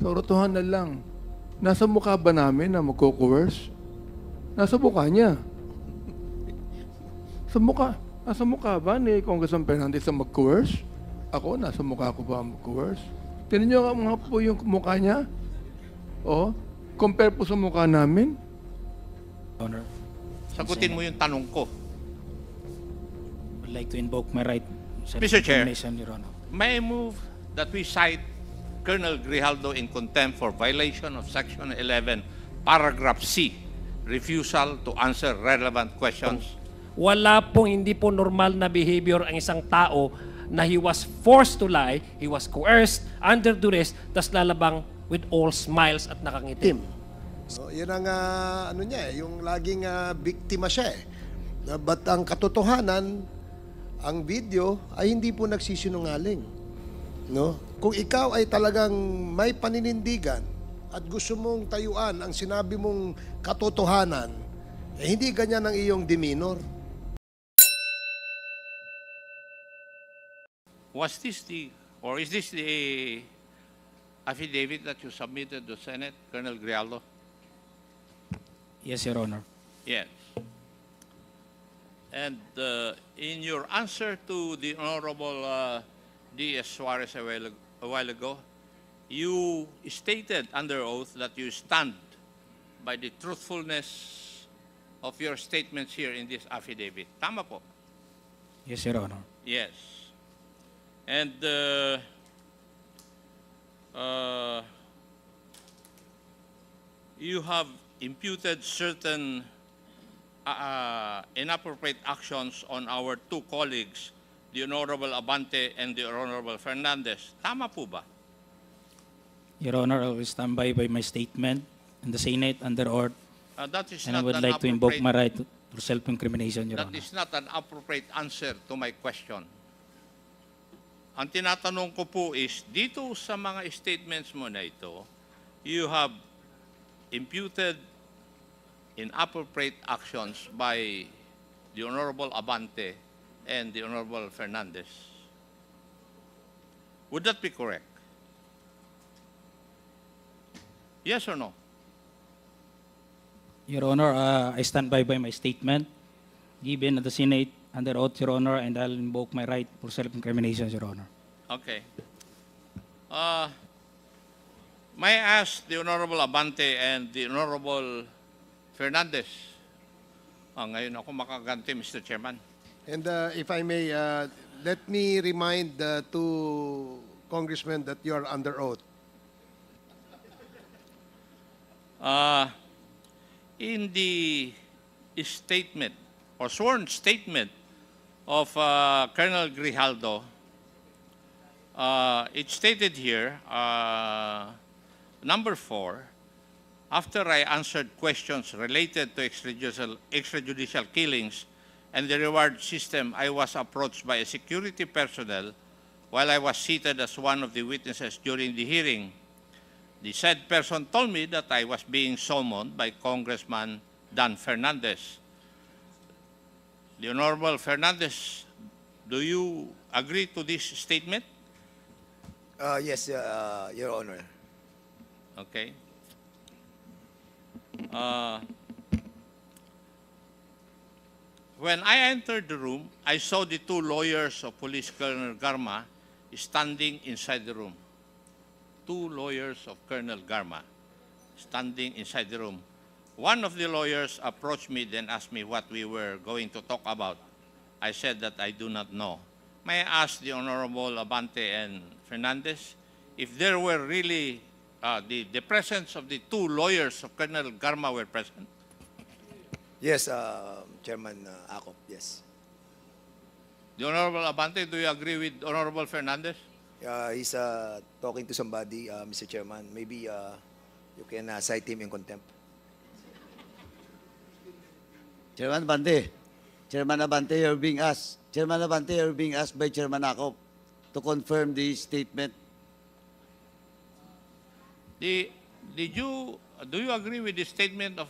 Totohanan lang. Nasa mukha ba namin na magko-coerce? Nasa mukha niya. Sa mukha. Nasa mukha ba ni Congressman Fernandez na mag-coerce? Ako, nasa mukha ko ba mag-coerce? Tignan niyo nga po yung mukha niya. O, compare po sa mukha namin. Honor, Sagutin mo yung tanong ko. would like to invoke my right. Mr. Chair. Your Honor. May I move that we cite Colonel Grijaldo in contempt for violation of Section 11, Paragraph C, refusal to answer relevant questions? Wala pong hindi po normal na behavior ang isang tao na he was forced to lie, he was coerced, under duress, tas lalabang with all smiles at nakangitim. So, yun ang ano niya, yung laging biktima siya eh. But ang katotohanan, ang video ay hindi po nagsisinungaling. No? Kung ikaw ay talagang may paninindigan at gusto mong tayuan ang sinabi mong katotohanan, eh, hindi ganyan ang iyong demeanor. Was this or is this the affidavit that you submitted to Senate, Colonel Grijaldo? Yes, Your Honor. Yes. And in your answer to the Honorable D.S. Suarez a while ago, you stated under oath that you stand by the truthfulness of your statements here in this affidavit. Tama po? Yes, Your Honor. Yes. And you have imputed certain inappropriate actions on our two colleagues, the Honorable Abante and the Honorable Fernandez. Tama po ba? Your Honor, I will stand by my statement in the Senate under oath, That is and I not would an like to invoke my appropriate- right to self-incrimination, Your That Honor. is not an appropriate answer to my question. Ang tinatanong ko po is, dito sa mga statements mo na ito, you have imputed inappropriate actions by the Honorable Abante and the Honorable Fernandez. Would that be correct? Yes or no? Your Honor, I stand by my statement given at the Senate under oath, Your Honor, and I'll invoke my right for self-incrimination, Your Honor. Okay. May I ask the Honorable Abante and the Honorable Fernandez? Ngayon ako makaganti, Mr. Chairman. And if I may, let me remind the two congressmen that you are under oath. In the statement or sworn statement of Colonel Grijaldo, it stated here, number 4, after I answered questions related to extrajudicial killings and the reward system, I was approached by a security personnel while I was seated as one of the witnesses during the hearing. The said person told me that I was being summoned by Congressman Dan Fernandez. The Honorable Fernandez, do you agree to this statement? Yes, Your Honor. Okay. When I entered the room, I saw the two lawyers of Police Colonel Garma standing inside the room. Two lawyers of Colonel Garma standing inside the room. One of the lawyers approached me, then asked me what we were going to talk about. I said that I do not know. May I ask the Honorable Abante and Fernandez if there were really the presence of the two lawyers of Colonel Garma were present? Yes, Chairman Acop, yes. The Honorable Abante, do you agree with Honorable Fernandez? He's talking to somebody, Mr. Chairman. Maybe you can cite him in contempt. Chairman Abante, you're being asked. Chairman Abante, you're being asked by Chairman Acop to confirm the statement. Do you agree with the statement of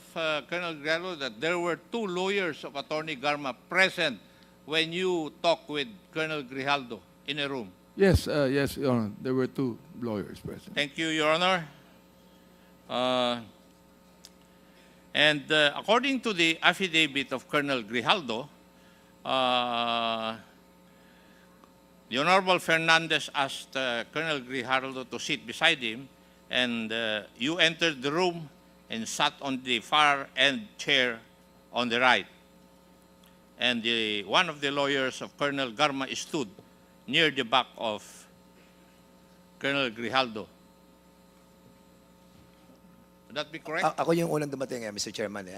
Colonel Grijaldo that there were two lawyers of Attorney Garma present when you talked with Colonel Grijaldo in a room? Yes, yes, Your Honor. There were two lawyers present. Thank you, Your Honor. According to the affidavit of Colonel Grijaldo, the Honorable Fernandez asked Colonel Grijaldo to sit beside him, and you entered the room and sat on the far end chair on the right. And one of the lawyers of Colonel Garma stood near the back of Colonel Grijaldo. Would that be correct? Ako yung unang dumating, Mr. Chairman.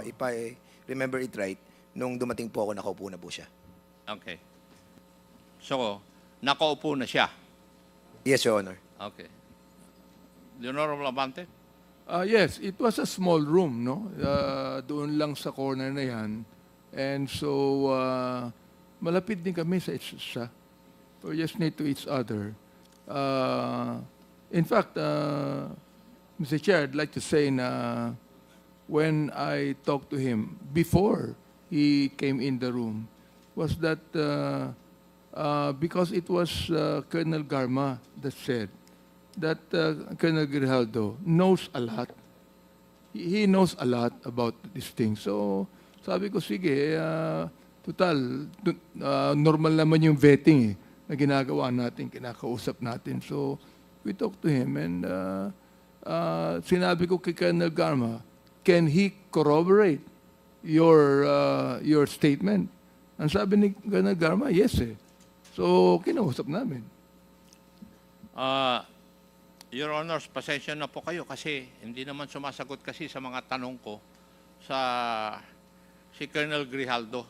If I remember it right, nung dumating po ako, nakaupo na po siya. Okay. So, nakaupo na siya. Yes, Your Honor. Okay. The Honorable Abante? Yes, it was a small room, no? Doon lang sa corner na yan. And so, malapit din kami sa isa. We just need to each other. In fact, Mr. Chair, I'd like to say na when I talked to him before he came in the room, was that because it was Colonel Garma that said that Colonel Grijaldo knows a lot. He knows a lot about this thing. So, sabi ko, sige, total, normal naman yung vetting na ginagawa natin, kinakausap natin. So, we talked to him and sinabi ko kay Colonel Garma, can he corroborate your statement? Ang sabi ni Colonel Garma, yes eh. So, kinausap namin. Your Honors, pasensya na po kayo kasi hindi naman sumasagot kasi sa mga tanong ko sa si Colonel Grijaldo.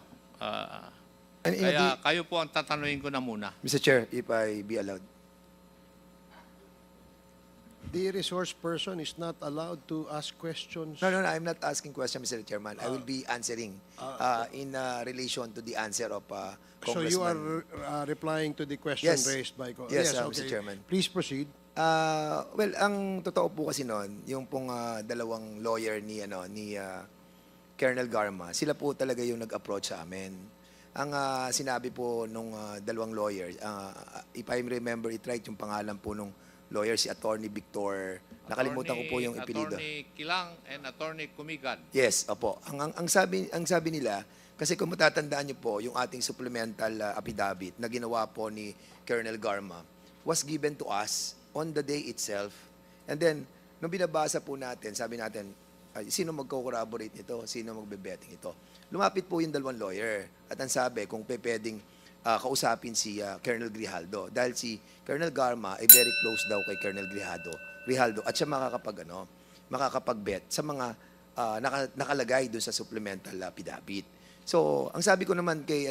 Kaya kayo po ang tatanungin ko na muna. Mr. Chair, if I be allowed. The resource person is not allowed to ask questions. No, I'm not asking questions, Mr. Chairman. I will be answering in relation to the answer of So Congressman. you are replying to the question Yes. raised by... Yes, Mr. Chairman. Please proceed. Well, ang totoo po kasi noon, yung pong dalawang lawyer ni Colonel Garma, sila po talaga yung nag-approach sa amin. Ang sinabi po nung dalawang lawyer, if I remember it right, yung pangalan po nung lawyer, si Attorney Victor, nakalimutan ko po yung ipilido. Attorney Kilang and Attorney Kumigan. Yes, opo. Ang sabi nila, kasi kung matatandaan niyo po, yung ating supplemental affidavit na ginawa po ni Colonel Garma was given to us on the day itself. And then, nung binabasa po natin, sabi natin, sino magko-corroborate nito? Sino magbe-betting ito? Lumapit po yung dalawang lawyer. At ang sabi, kung pwedeng kausapin si Colonel Grijaldo. Dahil si Colonel Garma ay very close daw kay Colonel Grijaldo. At siya makakapag-bet sa mga nakalagay doon sa supplemental affidavit. So, ang sabi ko naman kay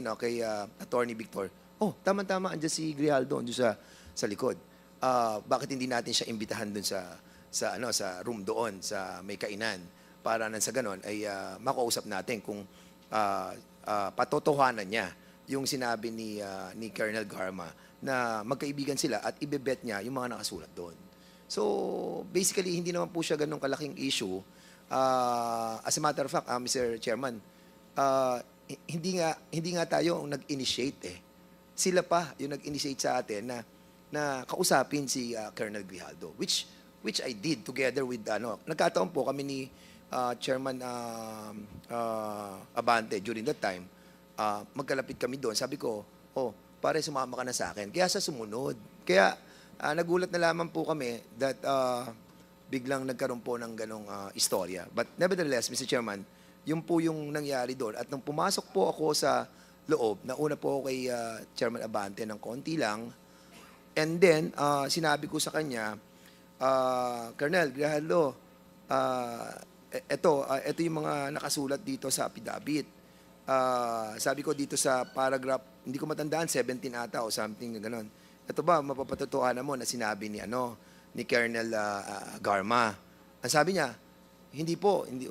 Attorney Victor, tama-tama, andyan si Grijaldo, andyan sa likod. Bakit hindi natin siya imbitahan doon sa room doon, sa may kainan, para nang sa ganon ay makausap natin kung patotohanan niya yung sinabi ni Colonel Garma na magkaibigan sila at ibebet niya yung mga nakasulat doon. So, basically, hindi naman po siya ganong kalaking issue. As a matter of fact, Mr. Chairman, hindi nga tayo ang nag-initiate eh. Sila pa yung nag-initiate sa atin na kausapin si Colonel Grijaldo, which I did together with nagkataon po kami ni Chairman Abante during that time. Magkalapit kami doon. Sabi ko, pare, sumama ka na sa akin. Kaya sa sumunod. Kaya nagulat na lamang po kami that biglang nagkaroon po ng ganong istorya. But nevertheless, Mr. Chairman, yun po yung nangyari doon. At nung pumasok po ako sa loob, nauna po ako kay Chairman Abante ng konti lang. And then, sinabi ko sa kanya, Colonel Grijaldo, ito yung mga nakasulat dito sa affidavit. Sabi ko dito sa paragraph, hindi ko matandaan, 17 ata o something gano'n. Ito ba, mapapatutuhanan mo na sinabi ni Colonel Garma? Ang sabi niya,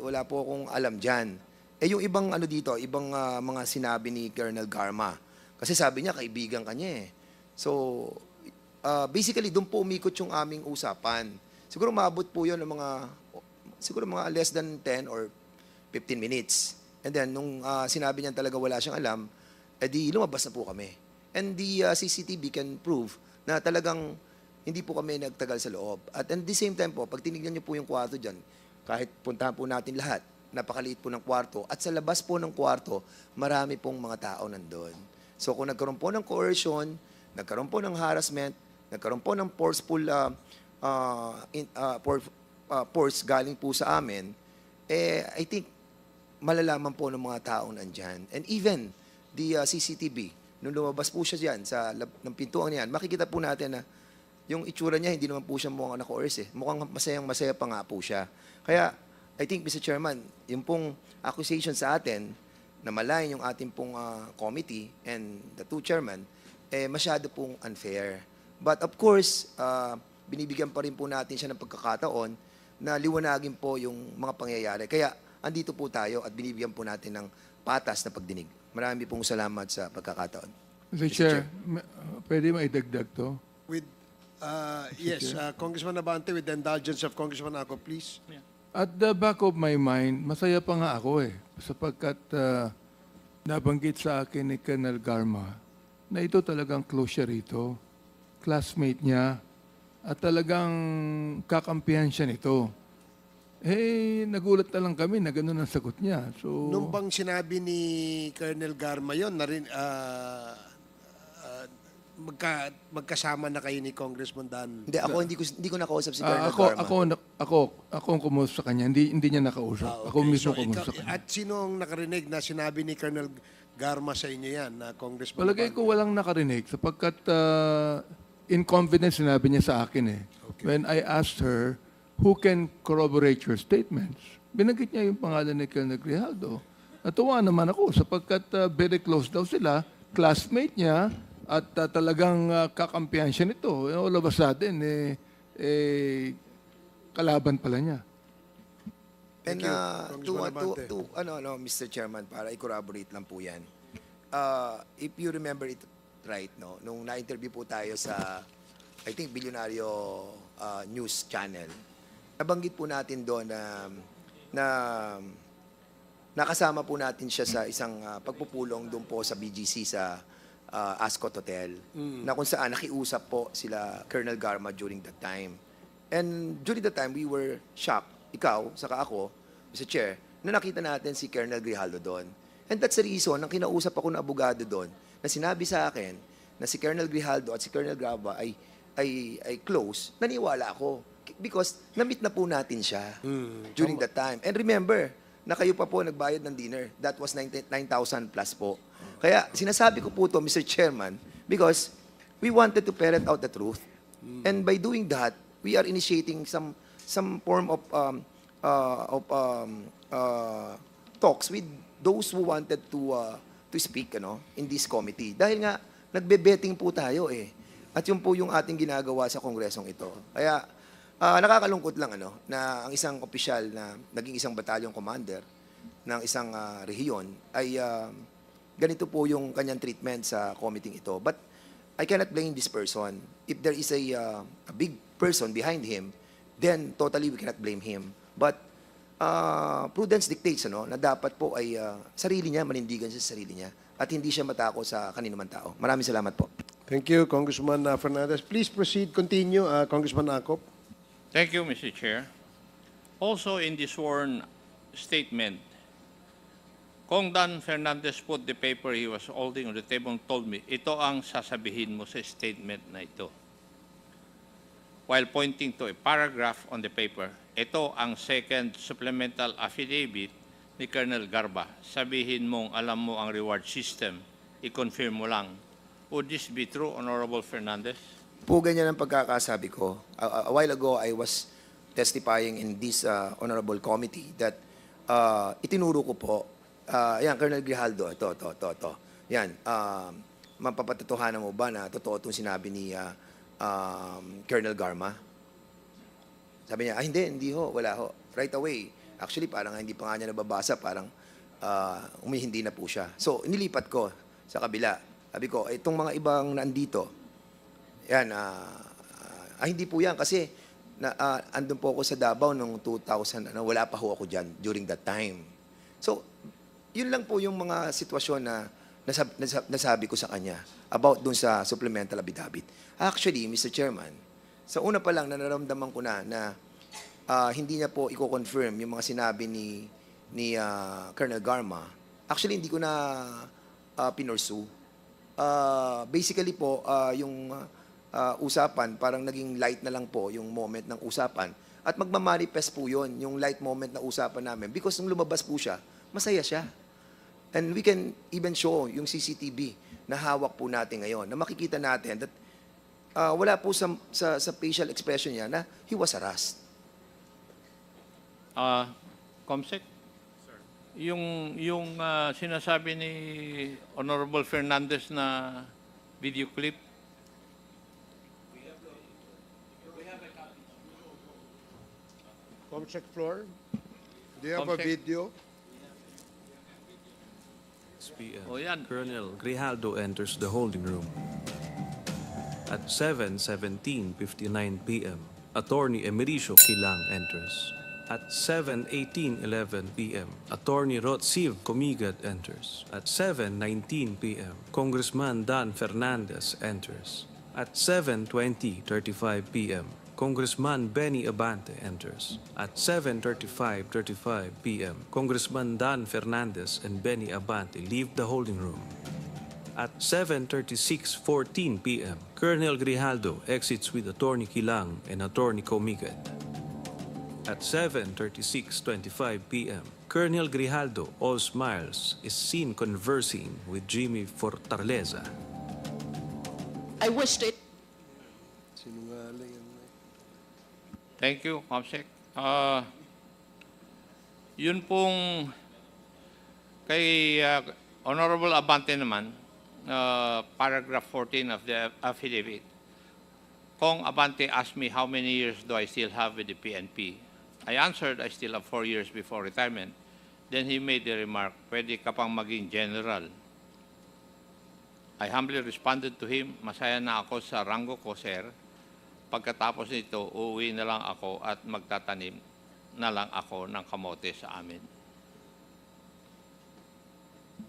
wala po akong alam dyan. Yung ibang dito, ibang mga sinabi ni Colonel Garma. Kasi sabi niya, kaibigan kanya eh. So, basically, doon po umikot yung aming usapan. Siguro maabot po yun ng mga less than 10 or 15 minutes. And then, nung sinabi niya talaga wala siyang alam, lumabas na po kami. And the CCTV can prove na talagang hindi po kami nagtagal sa loob. At the same time po, pag tinignan niyo po yung kwarto dyan, kahit puntahan po natin lahat, napakaliit po ng kwarto. At sa labas po ng kwarto, marami pong mga tao nandun. So kung nagkaroon po ng coercion, nagkaroon po ng harassment, nagkaroon po ng forceful force galing po sa amin, I think malalaman po ng mga taong nandyan. And even the CCTV, nung lumabas po siya dyan sa ng pintuan niyan, makikita po natin na yung itsura niya, hindi naman po siya mukhang na-coerce. Mukhang masayang-masaya pa nga po siya. Kaya, I think, Mr. Chairman, yung pong accusation sa atin na malayan yung ating pong committee and the two chairman, masyado pong unfair. But of course, binibigyan pa rin po natin siya ng pagkakataon na liwanagin po yung mga pangyayari. Kaya, andito po tayo at binibigyan po natin ng patas na pagdinig. Marami pong salamat sa pagkakataon. Mr. Chair, pwede maidagdag to? With, yes, Congressman Abante, with the indulgence of Congressman Ako, please. At the back of my mind, masaya pa nga ako sapagkat nabanggit sa akin ni Colonel Garma na ito talagang close siya rito, classmate niya, at talagang kakampihan siya nito. Nagulat na lang kami na gano'n ang sagot niya. So, Nung bang sinabi ni Colonel Garma yun, magkasama na kayo ni Congressman Dan? Hindi, ako hindi ko nakausap si Colonel Garma. ako ang kumusta sa kanya, hindi niya nakausap. Ako mismo kumusta sa kanya. At sino ang nakarinig na sinabi ni Colonel Garma sa inyo yan, na Congressman? Palagay ko walang nakarinig sapagkat in confidence sinabi niya sa akin When I asked her, who can corroborate your statements? Binanggit niya yung pangalan ni Colonel Grijaldo. Natuwa naman ako sapagkat very close daw sila, classmate niya, at talagang kakampihan siya nito. All of a sudden, kalaban pala niya. And Congressman Abante. Mr. Chairman, para i-corroborate lang po yan. If you remember it right, no, nung na-interview po tayo sa, I think, Bilyonaryo News Channel, nabanggit po natin doon na nakasama po natin siya sa isang pagpupulong doon po sa BGC sa Ascot Hotel, na kung saan nakiusap po sila Colonel Garma during that time. And during that time, we were shocked, ikaw, saka ako, Mr. Chair, na nakita natin si Colonel Grijaldo doon. And that's the reason, nang kinausap ako ng abogado doon, na sinabi sa akin na si Colonel Grijaldo at si Colonel Garma ay close, naniwala ako. Because na-meet na po natin siya during that time. And remember, na kayo pa po nagbayad ng dinner. That was 9,000 plus po. Kaya sinasabi ko po to, Mr. Chairman, because we wanted to ferret out the truth. And by doing that, we are initiating some form of talks with those who wanted to speak in this committee. Dahil nga, nagbe-betting po tayo At yun po yung ating ginagawa sa kongresong ito. Kaya, nakakalungkot lang na ang isang opisyal na naging isang battalion commander ng isang rehiyon ay ganito po yung kanyang treatment sa committee ito. But I cannot blame this person. If there is a big person behind him, then totally we cannot blame him. But prudence dictates na dapat po ay sarili niya, manindigan siya sa sarili niya at hindi siya matako sa kaninuman tao. Maraming salamat po. Thank you, Congressman Fernandez. Please proceed, continue, Congressman Akop. Thank you, Mr. Chair. Also in the sworn statement, Kong Dan Fernandez put the paper he was holding on the table and told me, ito ang sasabihin mo sa statement na ito. While pointing to a paragraph on the paper, ito ang second supplemental affidavit ni Colonel Garba. Sabihin mong alam mo ang reward system, i-confirm mo lang. Would this be true, Honorable Fernandez? Po ganyan ang pagkakasabi ko. A while ago, I was testifying in this honorable committee that itinuro ko po, yan, Colonel Grijaldo, ito. Yan, mapapatotohanan mo ba na totoo itong sinabi ni Colonel Garma? Sabi niya, hindi ho, wala ho. Right away. Actually, parang hindi pa nga niya nababasa, parang umihindi na po siya. So, inilipat ko sa kabila. Sabi ko, itong mga ibang nandito, yan, hindi po yan kasi andun po ako sa Davao noong 2000, wala pa ho ako dyan during that time. So, yun lang po yung mga sitwasyon na nasabi ko sa kanya about dun sa supplemental affidavit. Actually, Mr. Chairman, Sa una pa lang, nararamdaman ko na hindi niya po i-confirm yung mga sinabi ni Colonel Garma. Actually, hindi ko na pinursue. Basically po, yung usapan, parang naging light na lang po yung moment ng usapan. At magmamanifest po yun, yung light moment na usapan namin. Because nung lumabas po siya, masaya siya. And we can even show yung CCTV na hawak po natin ngayon, na makikita natin that wala po sa facial expression niya na he was harassed. Comsec? Yung sinasabi ni Honorable Fernandez na video clip, Comcheck floor. Do you have a Comcheck. video? PM. O yan. Colonel Grijaldo enters the holding room. At 7:59 p.m., Attorney Emericio Quilang enters. At 7:11 p.m., Attorney Rotsiv Comigat enters. At 7:19 p.m., Congressman Dan Fernandez enters. At 7:35 p.m., Congressman Benny Abante enters. At 7:35 p.m., Congressman Dan Fernandez and Benny Abante leave the holding room. At 7:36:14 p.m., Colonel Grijaldo exits with Attorney Quilang and Attorney Comigat. At 7:36:25 p.m., Colonel Grijaldo, all smiles, is seen conversing with Jimmy Fortaleza. I wished it. Sinungaling yan. thank you, Comsec. Yun pong kay Honorable Abante naman, paragraph 14 of the affidavit. Kong Abante asked me how many years do I still have with the PNP. I answered I still have 4 years before retirement. Then he made the remark, pwede ka pang maging general. I humbly responded to him, masaya na ako sa ranggo ko, sir. Pagkatapos nito, uuwi na lang ako at magtatanim na lang ako ng kamote sa amin.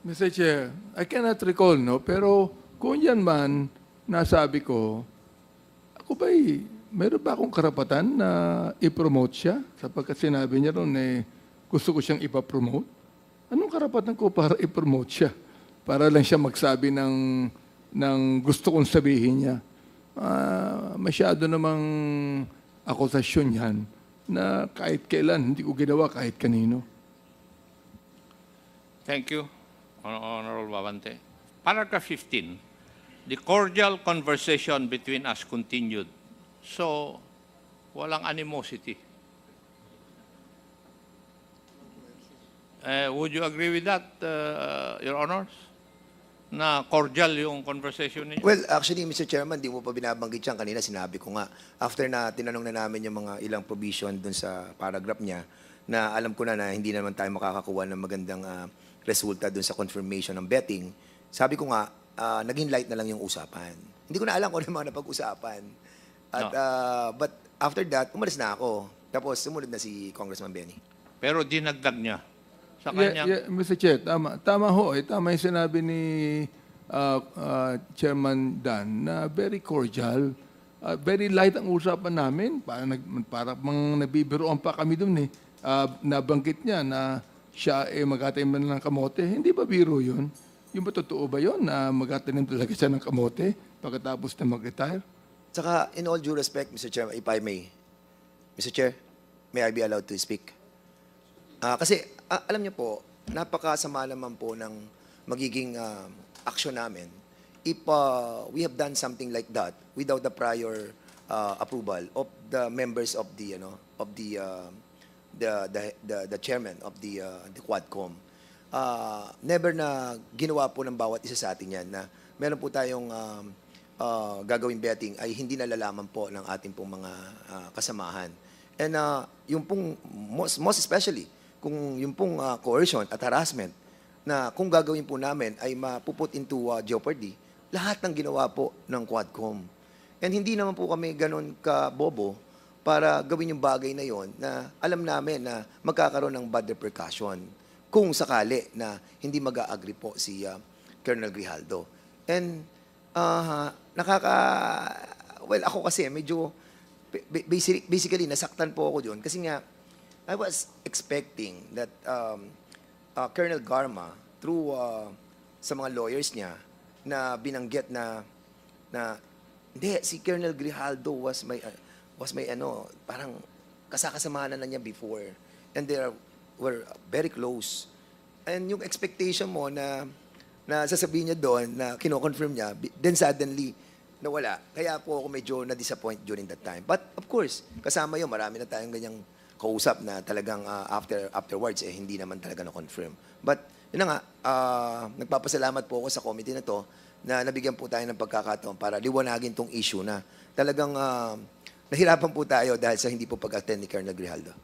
Mr. Chair, I cannot recall, no? Pero kung yan man, nasabi ko, ako ba'y, meron ba akong karapatan na i-promote siya? Sapagkat sinabi niya ron, gusto ko siyang ipapromote. Anong karapatan ko para i-promote siya? Para lang siya magsabi ng gusto kong sabihin niya. Masyado namang akusasyon yan na kahit kailan, hindi ko ginawa kahit kanino. Thank you, Honorable Abante. Paragraph 15. The cordial conversation between us continued. So, walang animosity. Would you agree with that, Your Honors? Na cordial yung conversation niyo? Well, actually, Mr. Chairman, di mo pa binabanggit yan. Kanina sinabi ko nga, after na tinanong na namin yung mga ilang provision dun sa paragraph niya, na alam ko na hindi naman tayo makakakuha ng magandang resulta dun sa confirmation ng betting, sabi ko nga, naging light na lang yung usapan. Hindi ko na alam kung ano mga napag-usapan. At, but after that, umalis na ako. Tapos sumunod na si Congressman Benny. Pero dinagdag niya sa kanya. Mr. Chair, tama. Tama ho. Tama yung sinabi ni Chairman Dan na very cordial. Very light ang usapan namin. Para nabibiroan pa kami dun eh. Nabanggit niya na siya magtatanim ng kamote. Hindi ba biro yun? Yung ba totoo ba yun na magtatanim talaga siya ng kamote pagkatapos na mag-retire? Saka, in all due respect, Mr. Chair, if I may, Mr. Chair, may I be allowed to speak? Kasi, alam niyo po, napakasama naman po ng magiging action namin if we have done something like that without the prior approval of the members of the, the chairman of the Quadcom. Never na ginawa po ng bawat isa sa atin yan na meron po tayong gagawing betting ay hindi nalalaman po ng ating pong mga kasamahan. And yung pong, most especially, kung yung pong coercion at harassment na kung gagawin po namin ay mapuput into jeopardy, lahat ng ginawa po ng Quadcom. And hindi naman po kami ganun ka-bobo para gawin yung bagay na yon na alam namin na magkakaroon ng bad repercussion kung sakali na hindi mag-a-agree po si Colonel Grijaldo. And well, ako kasi medyo basically, nasaktan po ako doon kasi nga, I was expecting that Colonel Garma, through sa mga lawyers niya, na binanggit na hindi, si Colonel Grijaldo was my parang kasakasamahan na niya before. And they were very close. And yung expectation mo na sasabihin niya doon, na kino-confirm niya, then suddenly, nawala. Kaya po ako medyo na-disappoint during that time. But of course, kasama yun, marami na tayong ganyang kausap na talagang afterwards, hindi naman talaga na-confirm. But yun na nga, nagpapasalamat po ako sa committee na to na nabigyan po tayo ng pagkakataon para liwanagin tong issue na talagang nahirapan po tayo dahil sa hindi po pag-attend ni Colonel Grijaldo.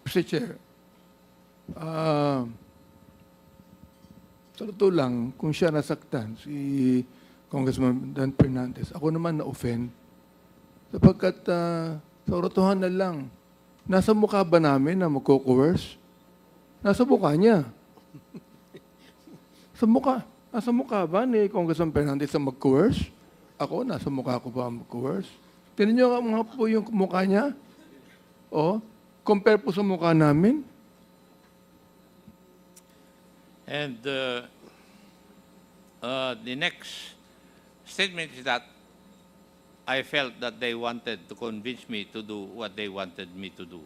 Mr. Chair, sa totoo lang, kung siya nasaktan, si Congressman Dan Fernandez, ako naman na-offend. Sapagkat sa rotohan na lang, nasa mukha ba namin na magko-coerce? Nasa mukha niya. Sa mukha. Nasa mukha ba ni Congressman Fernandez na mag-coerce? Ako, nasa mukha ko ba mag-coerce? Tignan niyo nga po yung mukha niya. Compare po sa mukha namin. And the next statement is that I felt that they wanted to convince me to do what they wanted me to do.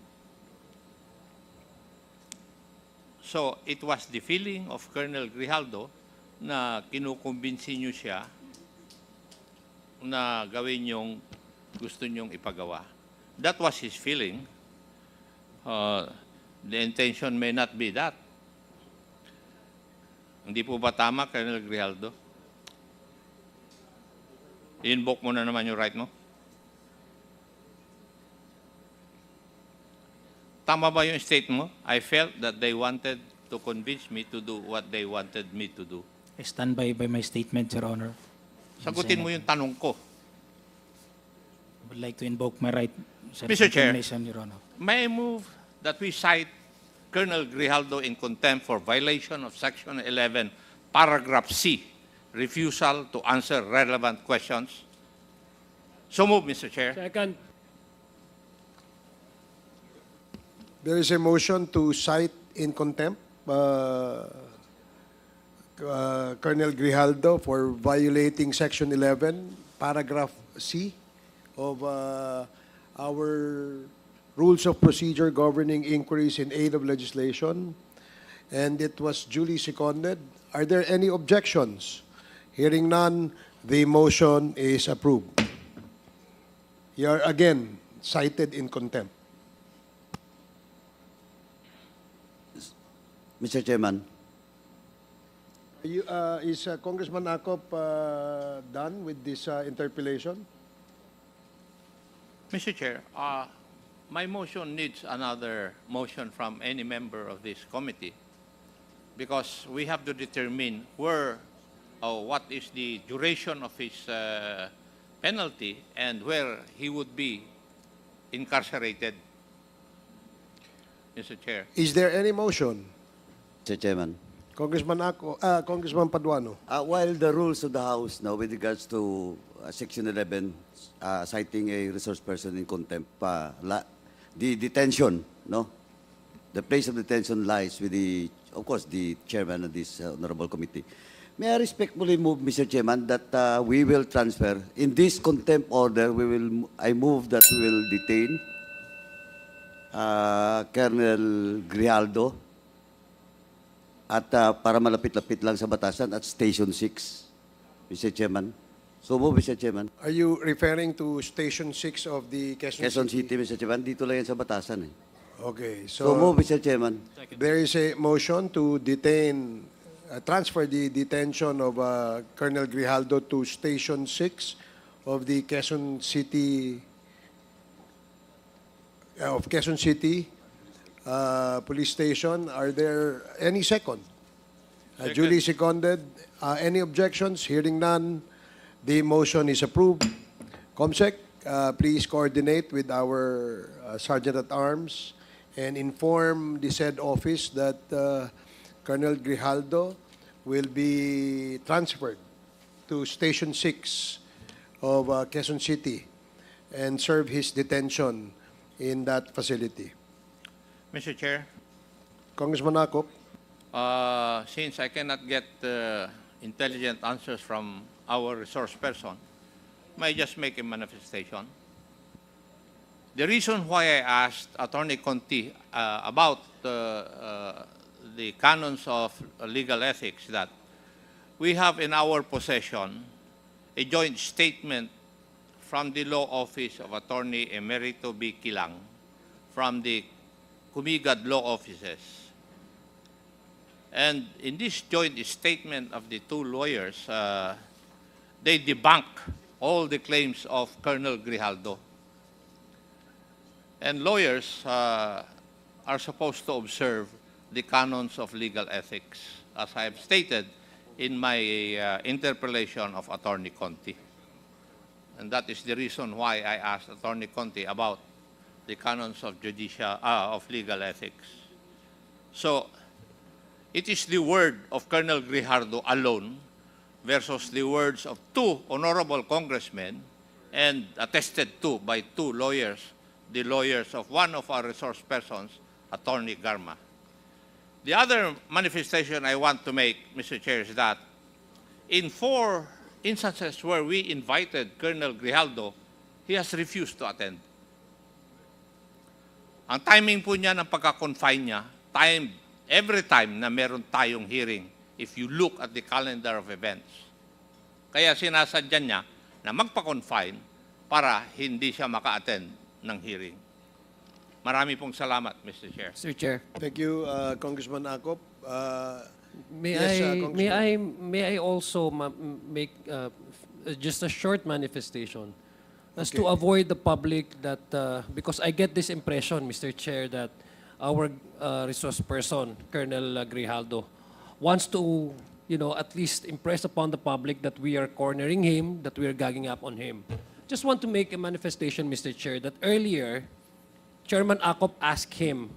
So it was the feeling of Colonel Grijaldo na kinukumbinsi niyo siya na gawin yung gusto niyong ipagawa. That was his feeling. The intention may not be that. Hindi po ba tama, Colonel Grijaldo? I-invoke mo na naman yung right mo. Tama ba yung state mo? I felt that they wanted to convince me to do what they wanted me to do. I stand by my statement, Your Honor. Sagutin mo yung tanong ko. I would like to invoke my right Mr. Chair, Your Honor. may I move that we cite Colonel Grijaldo in contempt for violation of Section 11, Paragraph C, refusal to answer relevant questions? So move, Mr. Chair. Second. There is a motion to cite in contempt Colonel Grijaldo for violating Section 11, Paragraph C of our Rules of Procedure Governing Inquiries in Aid of Legislation, and it was duly seconded. Are there any objections? Hearing none, the motion is approved. You are again cited in contempt. Mr. Chairman, Is Congressman Acop done with this interpellation? Mr. Chair, my motion needs another motion from any member of this committee because we have to determine where or what is the duration of his penalty and where he would be incarcerated. Mr. Chair. Is there any motion? Mr. Chairman, Congressman Paduano. while the rules of the House now with regards to Section 11, citing a resource person in contempt, the detention, no? The place of detention lies with the, of course, the chairman of this honorable committee. May I respectfully move, Mr. Chairman, that we will transfer, in this contempt order, I move that we will detain Colonel Grijaldo at para malapit-lapit lang sa batasan at Station 6, Mr. Chairman. So move, Mr. Chairman. Are you referring to Station 6 of the Quezon City, Mr. Chairman. Dito lang yan sa batasan. Okay, So move, Mr. Chairman. there is a motion to detain, transfer the detention of Colonel Grijaldo to Station 6 of the Quezon City Police Station. Are there any second? Duly seconded. Any objections? Hearing none, the motion is approved. Comsec, please coordinate with our Sergeant at Arms and inform the said office that Colonel Grijaldo will be transferred to Station 6 of Quezon City. and serve his detention in that facility. Mr. Chair, Congressman Akop, since I cannot get intelligent answers from our resource person, may I just make a manifestation? The reason why I asked Attorney Conti about the canons of legal ethics, that we have in our possession a joint statement from the law office of Attorney Emerito B. Kilang, from the Kumigad law offices. And in this joint statement of the two lawyers, they debunk all the claims of Colonel Grijaldo. And lawyers are supposed to observe the canons of legal ethics, as I have stated in my interpellation of Attorney Conti. And that is the reason why I asked Attorney Conti about the canons of legal ethics. So, it is the word of Colonel Grijaldo alone versus the words of two honorable congressmen and attested to by two lawyers, the lawyers of one of our resource persons, Attorney Garma. The other manifestation I want to make, Mr. Chair, is that in 4 instances where we invited Colonel Grijaldo, he has refused to attend. Ang timing po niya ng pagka-confine niya, every time na meron tayong hearing, if you look at the calendar of events. Kaya sinasadyan niya na magpa-confine para hindi siya maka-attend ng hearing. Marami pong salamat, Mr. Chair. Mr. Chair. thank you, Congressman Akop. May Yes, I Congressman. may I also make just a short manifestation as Okay. to avoid the public that because I get this impression, Mr. Chair, that our resource person, Colonel Grijaldo, wants to at least impress upon the public that we are cornering him, that we are gagging up on him. Just want to make a manifestation, Mr. Chair, that earlier Chairman Akop asked him,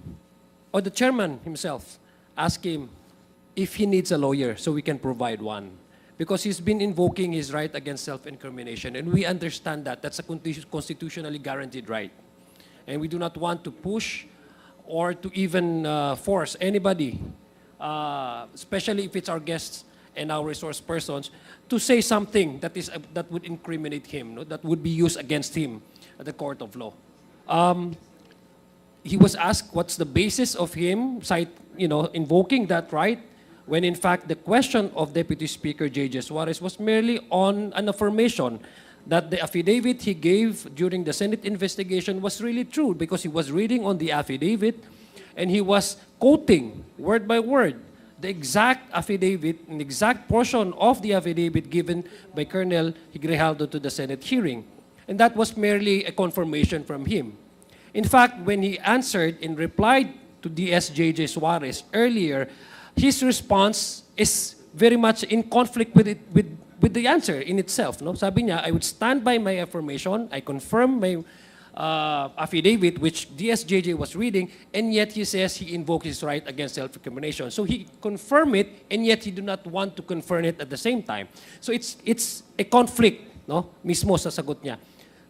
or the chairman himself asked him, if he needs a lawyer so we can provide one. Because he's been invoking his right against self-incrimination, and we understand that. That's a constitutionally guaranteed right. And we do not want to push or to even force anybody, especially if it's our guests and our resource persons, to say something that would incriminate him, that would be used against him at the court of law. He was asked what's the basis of him invoking that right, when in fact the question of Deputy Speaker J.J. Suarez was merely on an affirmation that the affidavit he gave during the Senate investigation was really true, because he was reading on the affidavit and he was quoting word by word the exact affidavit, an exact portion of the affidavit given by Colonel Grijaldo to the Senate hearing. And that was merely a confirmation from him. In fact, when he answered and replied to DS.J.J. Suarez earlier, his response is very much in conflict with the answer in itself. No? Sabi niya, I would stand by my affirmation, I confirm my affidavit, which DS.J.J. was reading, and yet he says he invoked his right against self-incrimination. So he confirmed it, and yet he do not want to confirm it at the same time. So it's a conflict, no? Mismo sa sagot niya.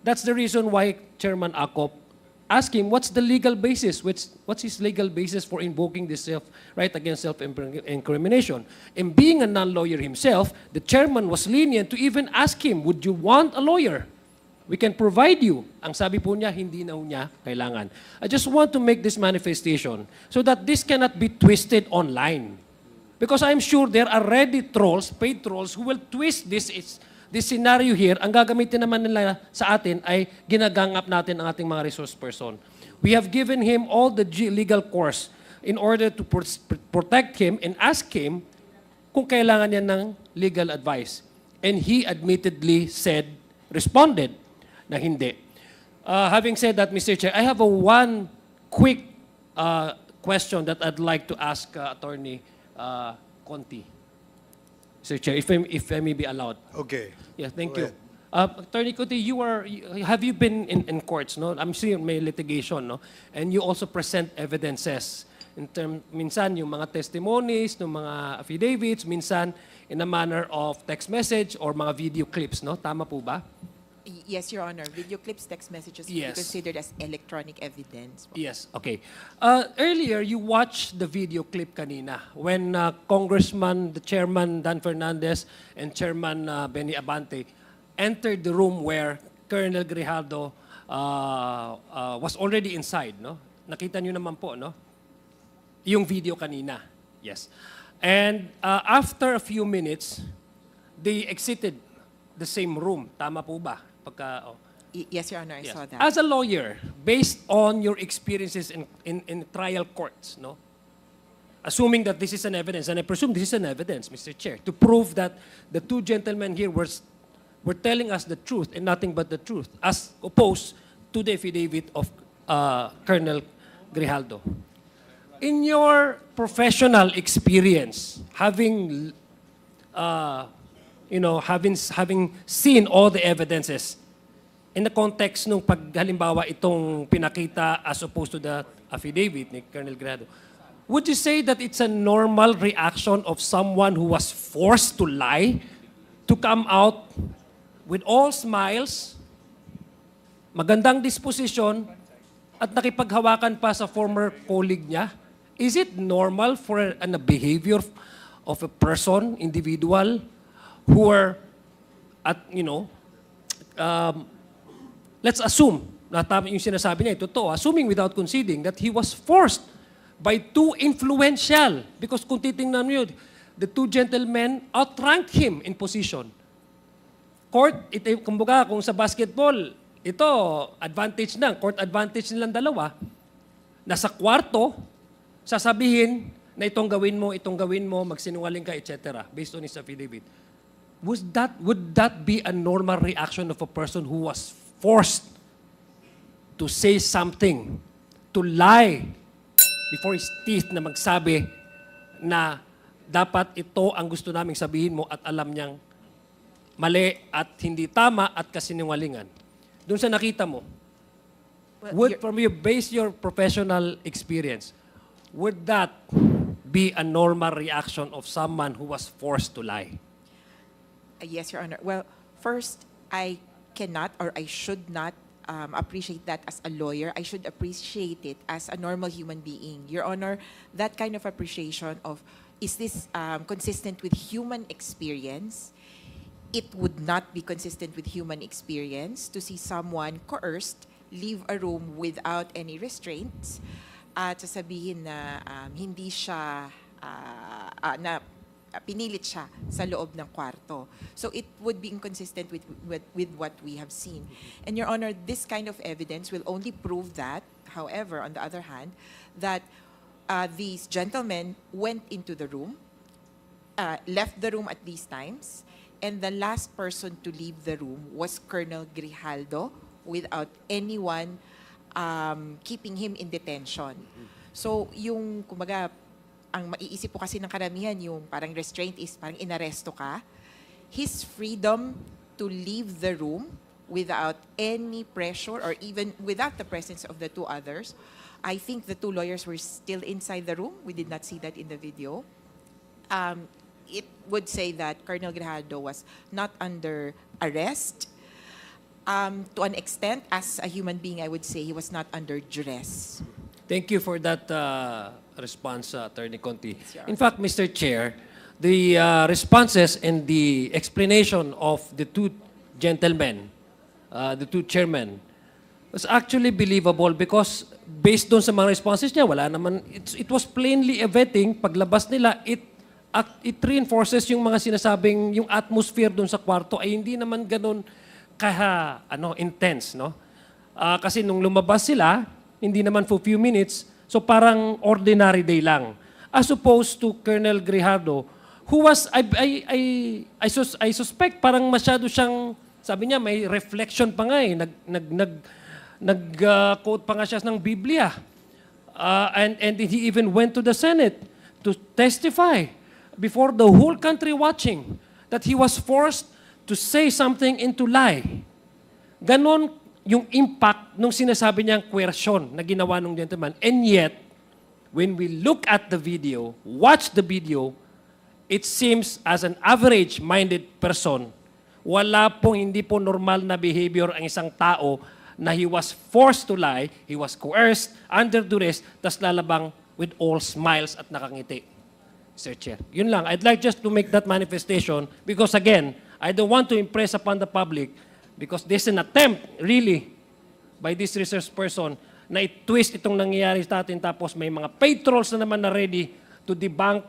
That's the reason why Chairman Akop asked him, what's the legal basis? What's his legal basis for invoking this right against self-incrimination? And being a non-lawyer himself, the chairman was lenient to even ask him, would you want a lawyer? We can provide you. Ang sabi po niya, hindi na niya kailangan. I just want to make this manifestation so that this cannot be twisted online. Because I'm sure there are ready trolls, paid trolls, who will twist this scenario here. Ang gagamitin naman nila sa atin ay ginagangap natin ang ating mga resource person. We have given him all the legal course in order to protect him and ask him kung kailangan niya ng legal advice. And he admittedly responded na hindi. Having said that, Mr. Chair, I have one quick question that I'd like to ask Attorney Conti. Mr. Chair, if I may be allowed. Okay. Yeah, thank Go you. Attorney Conti, have you been in courts, no? I'm seeing may litigation, no? And you also present evidences. Minsan yung mga testimonies, ng mga affidavits, minsan in a manner of text message or mga video clips, no? Tama po ba? Yes, Your Honor. Video clips, text messages will Yes. be considered as electronic evidence. Yes, okay. Earlier, you watched the video clip kanina when Congressman, the Chairman Dan Fernandez and Chairman Benny Abante entered the room where Colonel Grijaldo was already inside, no? Nakita nyo naman po, no? Yung video kanina. Yes. And after a few minutes, they exited the same room. Tama po ba? Yes, Your Honor, I Yes. saw that. As a lawyer, based on your experiences in trial courts, no? Assuming that this is an evidence, and I presume this is an evidence, Mr. Chair, to prove that the two gentlemen here were telling us the truth and nothing but the truth, as opposed to the affidavit of Colonel Grijaldo. In your professional experience, having having seen all the evidences, in the context nung halimbawa itong pinakita as opposed to the affidavit ni Colonel Grijaldo, would you say that it's a normal reaction of someone who was forced to lie to come out with all smiles, magandang disposition, at nakipaghawakan pa sa former colleague niya? Is it normal for a behavior of a person, individual, who are let's assume, na tama yung sinasabi niya, totoo, assuming without conceding that he was forced by two influential, because kung titingnan niyo, the two gentlemen outranked him in position. Court, kumbaga, kung sa basketball, ito, advantage na, court advantage nilang dalawa, nasa kwarto, sasabihin na itong gawin mo, magsinungaling ka, etc. based on his affidavit. Would that be a normal reaction of a person who was forced to say something, to lie before his teeth na magsabi na dapat ito ang gusto naming sabihin mo at alam niyang mali at hindi tama at kasinungalingan? Doon sa nakita mo, from your professional experience, would that be a normal reaction of someone who was forced to lie? Yes, Your Honor. Well, first, I cannot or I should not appreciate that as a lawyer. I should appreciate it as a normal human being. Your Honor, that kind of appreciation of, is this consistent with human experience? It would not be consistent with human experience to see someone coerced leave a room without any restraints at sasabihin na hindi siya, na pinilit siya sa loob ng kwarto. So it would be inconsistent with what we have seen. And Your Honor, this kind of evidence will only prove that, however, on the other hand, that these gentlemen went into the room, left the room at these times, and the last person to leave the room was Colonel Grijaldo without anyone keeping him in detention. So yung, kumbaga, ang maiisip po kasi ng karamihan, yung parang restraint is parang inaresto ka. His freedom to leave the room without any pressure or even without the presence of the two others. I think the two lawyers were still inside the room. We did not see that in the video. It would say that Colonel Grijaldo was not under arrest. To an extent, as a human being, I would say he was not under duress. Thank you for that response, Attorney Conti. In fact, Mr. Chair, the responses and the explanation of the two gentlemen, the two chairmen, was actually believable because based on sa mga responses niya, wala naman, it was plainly evident, paglabas nila, it reinforces yung mga sinasabing, yung atmosphere doon sa kwarto ay hindi naman ganun intense, no? Kasi nung lumabas sila, hindi naman for few minutes, so parang ordinary day lang. As opposed to Colonel Grijaldo, who was, I suspect, parang masyado siyang, sabi niya, may reflection pa nga eh, nag-quote pa nga siya ng Biblia. And he even went to the Senate to testify before the whole country watching that he was forced to say something and to lie. Ganon yung impact nung sinasabi niyang coercion na ginawa ng gentleman. And yet, when we look at the video, watch the video, it seems as an average-minded person Hindi po normal na behavior ang isang tao na he was forced to lie, he was coerced, under duress, tas lalabang with all smiles at nakangiti. Sir Chair. Yun lang. I'd like just to make that manifestation because again, I don't want to impress upon the public because there's an attempt, really, by this research person na i-twist itong nangyayari sa atin tapos may mga paid trolls na naman na ready to debunk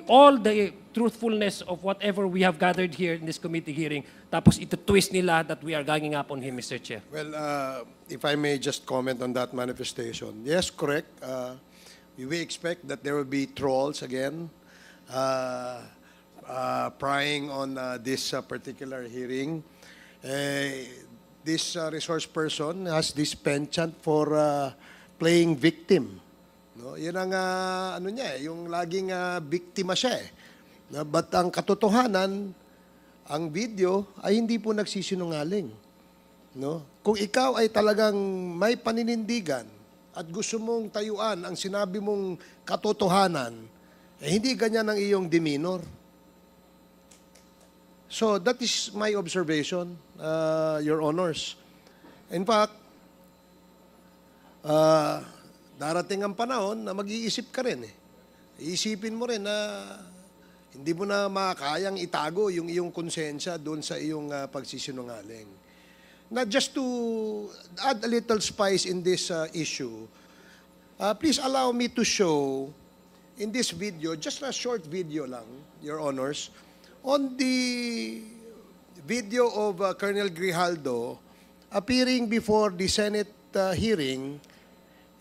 all the truthfulness of whatever we have gathered here in this committee hearing. Tapos ito-twist nila that we are ganging up on him, Mr. Chair. Well, if I may just comment on that manifestation. Yes, correct. We expect that there will be trolls again prying on this particular hearing. This resource person has this penchant for playing victim. No, yan ang ano niya, yung laging biktima siya eh. But ang katotohanan, ang video ay hindi po nagsisinungaling. No? Kung ikaw ay talagang may paninindigan at gusto mong tayuan ang sinabi mong katotohanan, eh hindi ganyan ang iyong demeanor. So that is my observation, Your Honors. In fact, darating ang panahon na mag-iisip ka rin eh. Iisipin mo rin na hindi mo na makakayang itago yung iyong konsensya doon sa iyong pagsisinungaling. Now, just to add a little spice in this issue, please allow me to show in this video, just a short video lang, Your Honors, on the video of Colonel Grijaldo appearing before the Senate hearing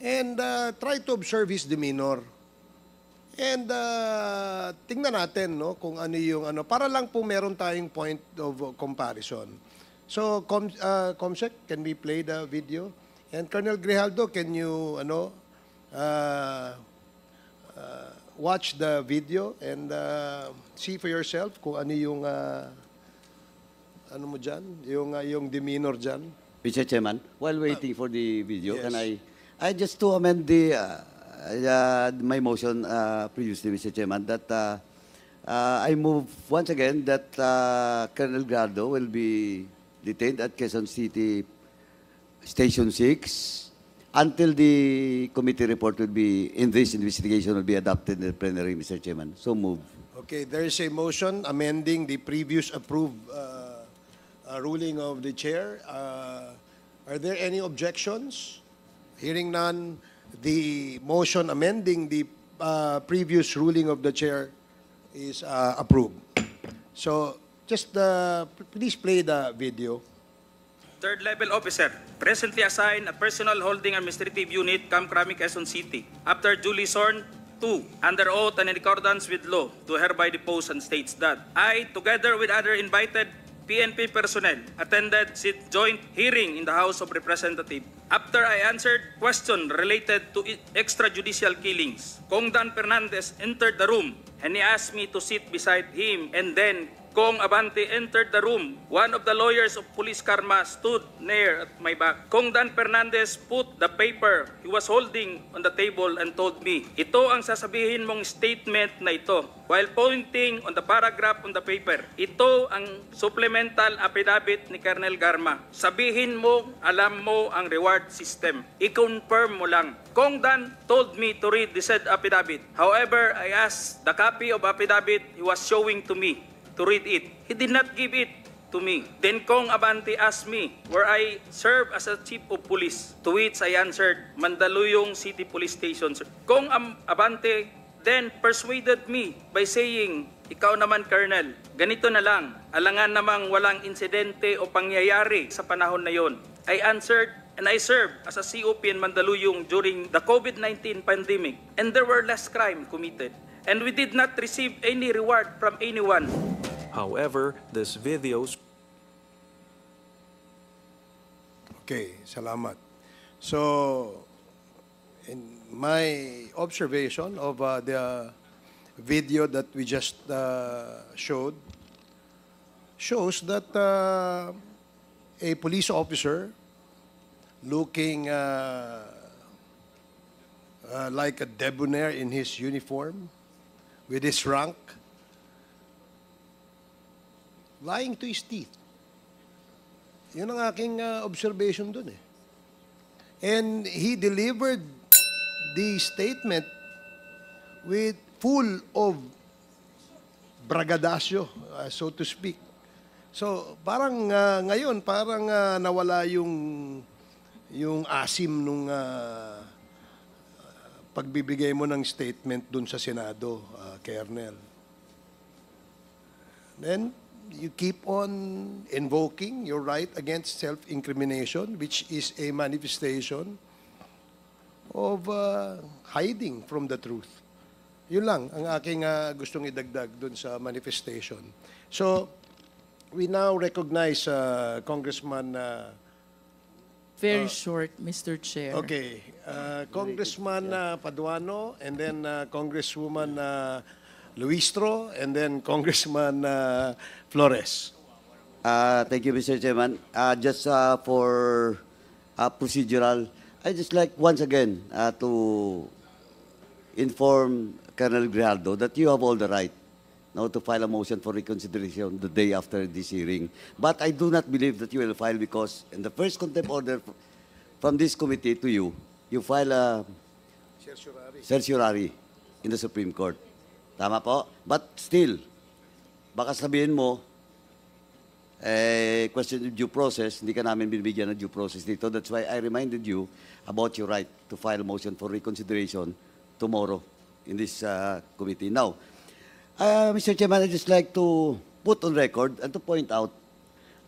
and try to observe his demeanor. And tingnan natin no kung ano yung ano para lang po meron tayong point of comparison. So Comsec, can we play the video? And Colonel Grijaldo, can you watch the video and see for yourself kung ano yung ano mo diyan, yung demeanor diyan? Mr. Chairman, while waiting for the video, yes. can I just to amend my motion previously, Mr. Chairman, that I move once again that Colonel Gardo will be detained at Quezon City Station 6 until the committee report will be, in this investigation, will be adopted in the plenary, Mr. Chairman. So move. Okay, there is a motion amending the previous approved ruling of the chair. Are there any objections? Hearing none, the motion amending the previous ruling of the chair is approved. So, just please play the video. Third level officer, presently assigned a personal holding administrative unit, Camp Crame, Quezon City. After duly sworn to, under oath and in accordance with law, do hereby depose and states that I, together with other invited PNP personnel, attended joint hearing in the House of Representatives. After I answered questions related to extrajudicial killings, Kong Dan Fernandez entered the room and he asked me to sit beside him, and then Kong Abante entered the room. One of the lawyers of Police Karma stood near at my back. Kong Dan Fernandez put the paper he was holding on the table and told me, ito ang sasabihin mong statement na ito. While pointing on the paragraph on the paper, ito ang supplemental affidavit ni Colonel Garma. Sabihin mo, alam mo ang reward system. I-confirm mo lang. Kong Dan told me to read the said affidavit. However, I asked the copy of affidavit he was showing to me to read it. He did not give it to me. Then Kong Abante asked me where I serve as a chief of police, to which I answered, Mandaluyong City Police Station. Kong Abante then persuaded me by saying, ikaw naman, Colonel, ganito na lang, alangan namang walang insidente o pangyayari sa panahon na yon. I answered, and I served as a COP in Mandaluyong during the COVID-19 pandemic, and there were less crime committed. And we did not receive any reward from anyone. However, this videos... Okay, salamat. So, in my observation of the video that we just showed, shows that a police officer looking like a debonair in his uniform, with his rank, Lying to his teeth. Yun ang aking observation dun eh. And he delivered the statement with full of bragadasyo, so to speak. So, parang ngayon, parang nawala yung asim nung pagbibigay mo ng statement dun sa Senado, Colonel. Then, you keep on invoking your right against self-incrimination, which is a manifestation of hiding from the truth. Yun lang ang aking gustong idagdag dun sa manifestation. So, we now recognize Congressman... Very short, Mr. Chair. Okay. Congressman Paduano, and then Congresswoman Luistro, and then Congressman Flores. Thank you, Mr. Chairman. Just for procedural, I just like once again to inform Colonel Grijaldo that you have all the right now to file a motion for reconsideration the day after this hearing. But I do not believe that you will file because in the first contempt order from this committee to you, you file a certiorari in the Supreme Court. Tama po? But still, baka sabihin mo, question of due process, hindi ka namin binibigyan ng due process dito. That's why I reminded you about your right to file a motion for reconsideration tomorrow in this committee. Now, Mr. Chairman, I'd just like to put on record and to point out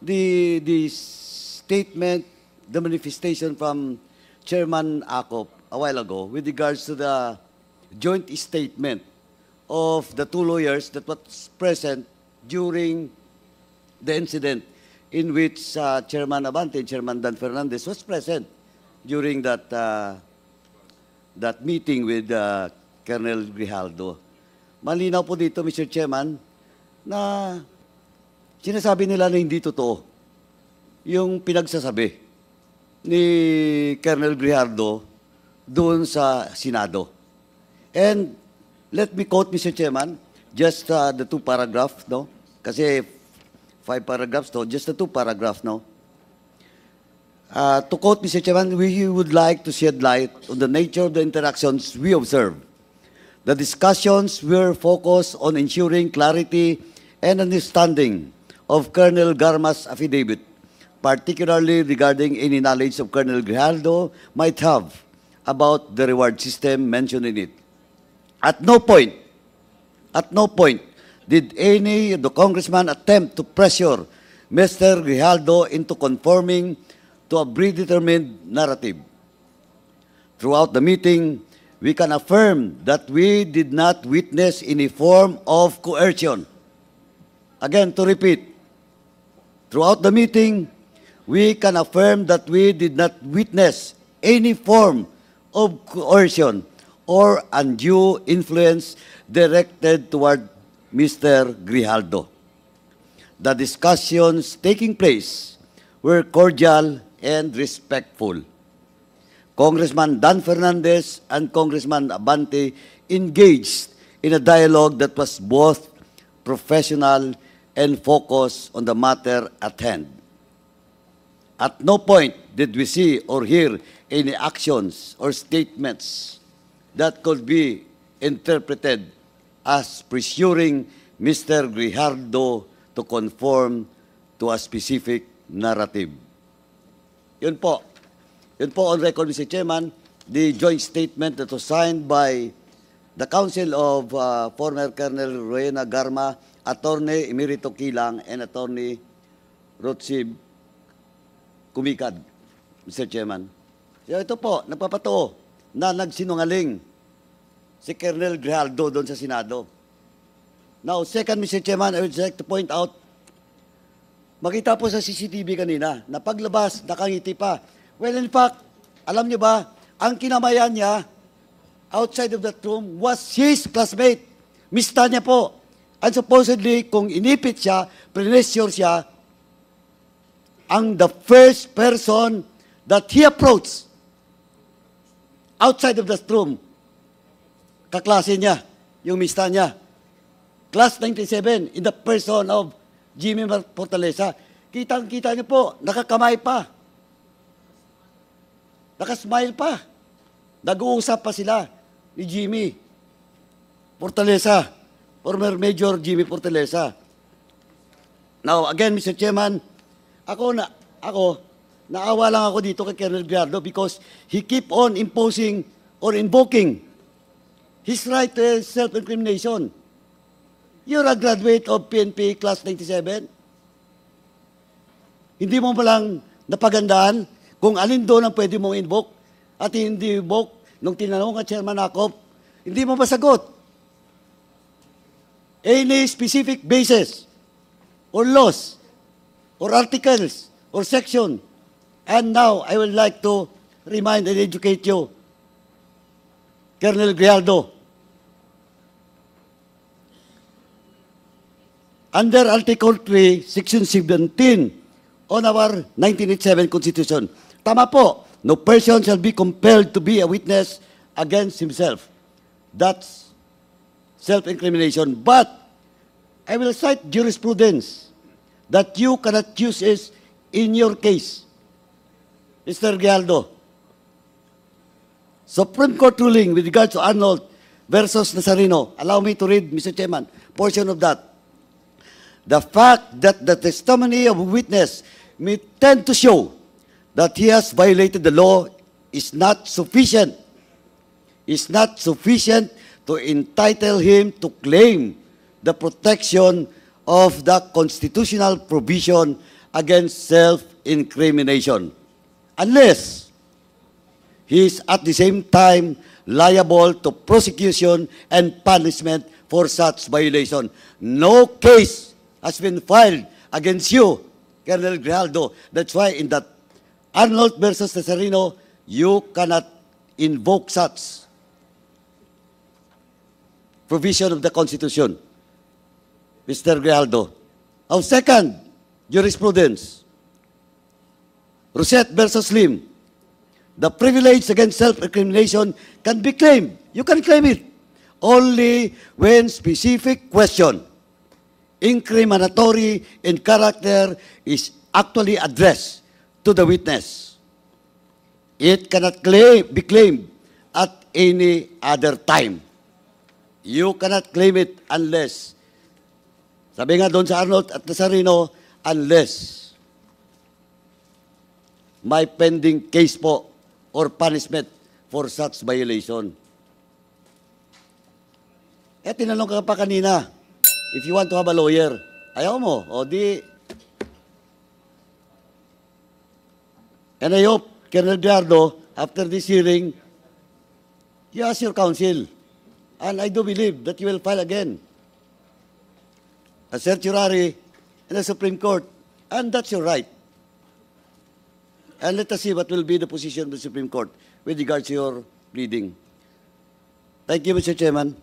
the statement, the manifestation from Chairman Acop a while ago with regards to the joint statement of the two lawyers that was present during the incident in which Chairman Abante and Chairman Dan Fernandez was present during that meeting with Colonel Grijaldo. Malinaw po dito, Mr. Chairman, na sinasabi nila na hindi totoo yung pinagsasabi ni Colonel Grijaldo doon sa Senado. And let me quote, Mr. Chairman, just the two paragraphs, no? Kasi 5 paragraphs, no? Just the 2 paragraphs, no? To quote, Mr. Chairman, we would like to shed light on the nature of the interactions we observed. The discussions were focused on ensuring clarity and understanding of Colonel Garma's affidavit, particularly regarding any knowledge of Colonel Grijaldo might have about the reward system mentioned in it. At no point did any of the congressman attempt to pressure Mr. Grijaldo into conforming to a predetermined narrative. Throughout the meeting, we can affirm that we did not witness any form of coercion. Again, to repeat, throughout the meeting, we can affirm that we did not witness any form of coercion or undue influence directed toward Mr. Grijaldo. The discussions taking place were cordial and respectful. Congressman Dan Fernandez and Congressman Abante engaged in a dialogue that was both professional and focused on the matter at hand. At no point did we see or hear any actions or statements that could be interpreted as pressuring Mr. Grijaldo to conform to a specific narrative. Yun po on record, Mr. Chairman, the joint statement that was signed by the Council of former Colonel Rowena Garma, Attorney Emerito Kilang, and Attorney Rotsib Kumikad, Mr. Chairman. So ito po, nagpapatoo na nagsinungaling si Colonel Grijaldo doon sa Senado. Now, second, Mr. Chairman, I would like to point out, makita po sa CCTV kanina, na paglabas, nakangiti pa. Well, in fact, alam niyo ba, ang kinamayan niya outside of that room was his classmate. Mista niya po. And supposedly, kung inipit siya, pressure siya, ang the first person that he approached outside of that room, kaklase niya, yung mista niya. Class 97, in the person of Jimmy Fortaleza. Kitang-kita niyo po, nakakamay pa. Nakasmile pa. Nag-uusap pa sila ni Jimmy Fortaleza, former Major Jimmy Fortaleza. Now, again, Mr. Chairman, naawa lang ako dito kay Colonel Gallardo because he keep on imposing or invoking his right to self-incrimination. You're a graduate of PNP Class 97. Hindi mo palang napagandaan kung alin doon ang pwede mong invoke at hindi invoke nung tinanong ang Chairman Acop, hindi mo masagot. Any specific basis or laws or articles or section. And now, I would like to remind and educate you, Colonel Grijaldo. Under Article 3, Section 17 on our 1987 Constitution, tama po, no person shall be compelled to be a witness against himself. That's self-incrimination. But I will cite jurisprudence that you cannot use it in your case. Mr. Grijaldo, Supreme Court ruling with regard to Arnold versus Nazareno. Allow me to read, Mr. Chairman, portion of that. The fact that the testimony of a witness may tend to show that he has violated the law is not sufficient. Is not sufficient to entitle him to claim the protection of the constitutional provision against self-incrimination, unless he is at the same time liable to prosecution and punishment for such violation. No case has been filed against you, Colonel Grijaldo. That's why in that Arnold versus Nazareno, you cannot invoke such provision of the Constitution, Mr. Grijaldo. Our second jurisprudence, Rosette versus Lim. The privilege against self-incrimination can be claimed. You can claim it only when specific question, incriminatory in character, is actually addressed to the witness. It cannot be claimed at any other time. You cannot claim it unless, sabi nga doon sa Arnold at Nazareno, unless may pending case po or punishment for such violation. Eh, tinanong ka pa kanina, if you want to have a lawyer, ayaw mo, o di. And I hope, Colonel Grijaldo, after this hearing, you ask your counsel, and I do believe that you will file again a certiorari in the Supreme Court, and that's your right. And let us see what will be the position of the Supreme Court with regards to your pleading. Thank you, Mr. Chairman.